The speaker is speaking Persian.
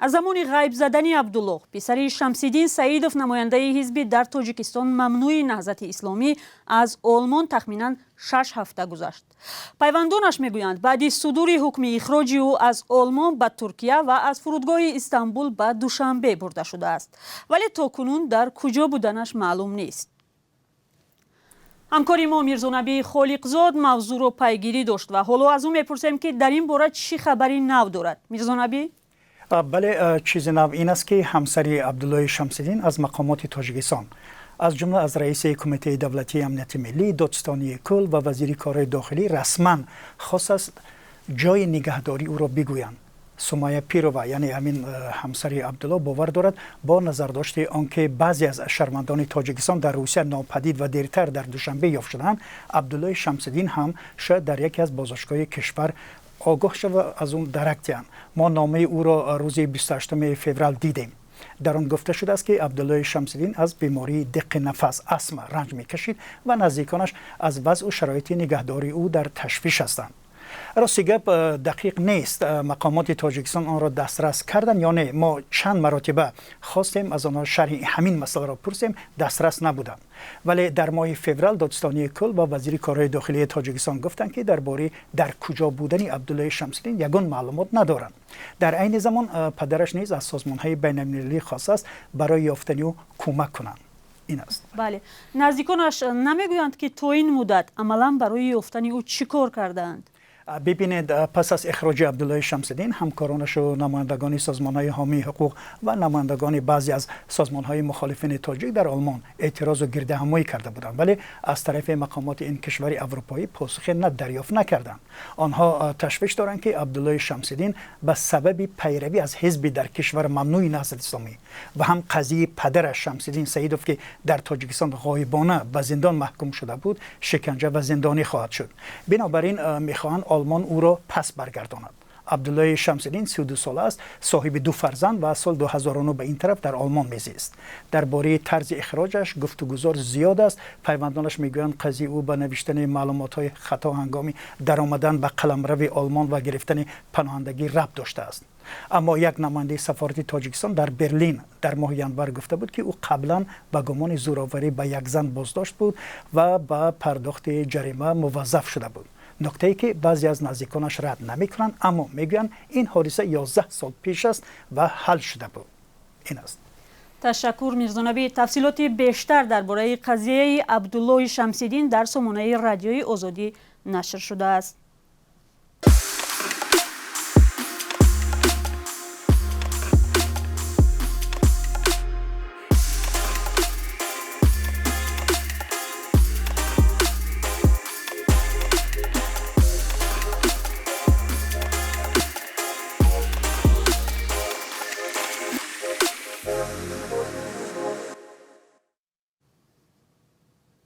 از زمان غیب زدن عبدالله پسر شمس‌الدین سعیدов نماینده حزب در تاجیکستان ممنوع نهضت اسلامی از آلمان تخمینا 6 هفته گذشت. پیوندانش میگویند بعد صدور حکم اخراج او از آلمان به ترکیه و از فرودگاه استانبول به دوشنبه برده شده است، ولی تاکنون در کجا بودنش معلوم نیست. همکاری ما میرزانبی خالقزاد موضوع رو پیگیری داشت و حالا از او میپرسیم که در این باره چی خبری نو دارد. میرزانبی؟ بله، چیز نو این است که همسری عبدالله شمس‌الدین از مقامات تاجیکستان از جمله از رئیس کمیته دولتی امنیت ملی، دادستانی کل و وزیر کارهای داخلی رسما خواست است جای نگهداری او را بگویند. سمیه پیرووا یعنی همین همسری عبدالله باور دارد با نظر داشته آنکه بعضی از شهروندان تاجیکستان در روسیه ناپدید و دیرتر در دوشنبه یافت شدند، عبدالله شمس‌الدین هم شاید در یکی از بازداشت‌های کشور آگاه شد از اون درکتیان. ما نامه او را روز 28 فوریه دیدیم. در آن گفته شده است که عبدالله شمس‌الدین از بیماری دق نفس استما رنج می‌کشید و نزدیکانش از وضع و شرایط نگهداری او در تشویش هستند. راستی گپ دقیق نیست مقامات تاجیکستان آن را دسترس کردن یا نه. ما چند مرتبه خواستیم از آنها شرح همین مسئله را پرسیم، دسترس نبودند. ولی در ماه فوریه دادستانی کل و وزیر کارهای داخلی تاجیکستان گفتند که درباره در کجا بودن عبدالله شمس‌الدین یگان معلومات ندارند. در عین زمان پدرش نیز از سازمان‌های بین‌المللی خواسته است برای یافتن او کمک کنند. این است. بله، نزدیکانش نمیگویند که تا این مدت عملا برای یافتن او چی کار کردند؟ ببینید، پس از اخراج عبدالله شمس‌الدین همکارانش و نمایندگان سازمان‌های حامی حقوق و نمایندگان بعضی از سازمان‌های مخالفین تاجیک در آلمان اعتراض و گردهمایی کرده بودند، ولی از طرف مقامات این کشور اروپایی پاسخی دریافت نکردند. آنها تشویش دارند که عبدالله شمس‌الدین به سبب پیروی از حزب در کشور ممنوع نهضت اسلامی و هم قضیه پدرش شمس‌الدین سعیدov که در تاجیکستان غایبانه به زندان محکوم شده بود، شکنجه و زندانی خواهد شد. بنابراین می‌خواهند آلمان او را پس برگرداند. عبدالله شمس‌الدین 32 ساله است، صاحب 2 فرزند و از سال 2009 به این طرف در آلمان میزیست. درباره طرز اخراجش گفتگوزار زیاد است. پیوندانش میگویند قضیه او به نوشتن معلومات‌های خطا هنگامی در آمدن به قلمرو آلمان و گرفتن پناهندگی ربط داشته است. اما یک نماینده سفارت تاجیکستان در برلین در ماه ینور گفته بود که او قبلا به گمان زورآوری به یک زن بازداشت بود و به پرداخت جریمه موظف شده بود. نکته ای که بعضی از نزدیکانش رد نمیکنند، اما میگویند این حادثه 11 سال پیش است و حل شده بود. این است. تشکر میرزانبی. تفصیلات بیشتر درباره قضیه عبدالله شمس‌الدین در سامانه رادیویی آزادی نشر شده است.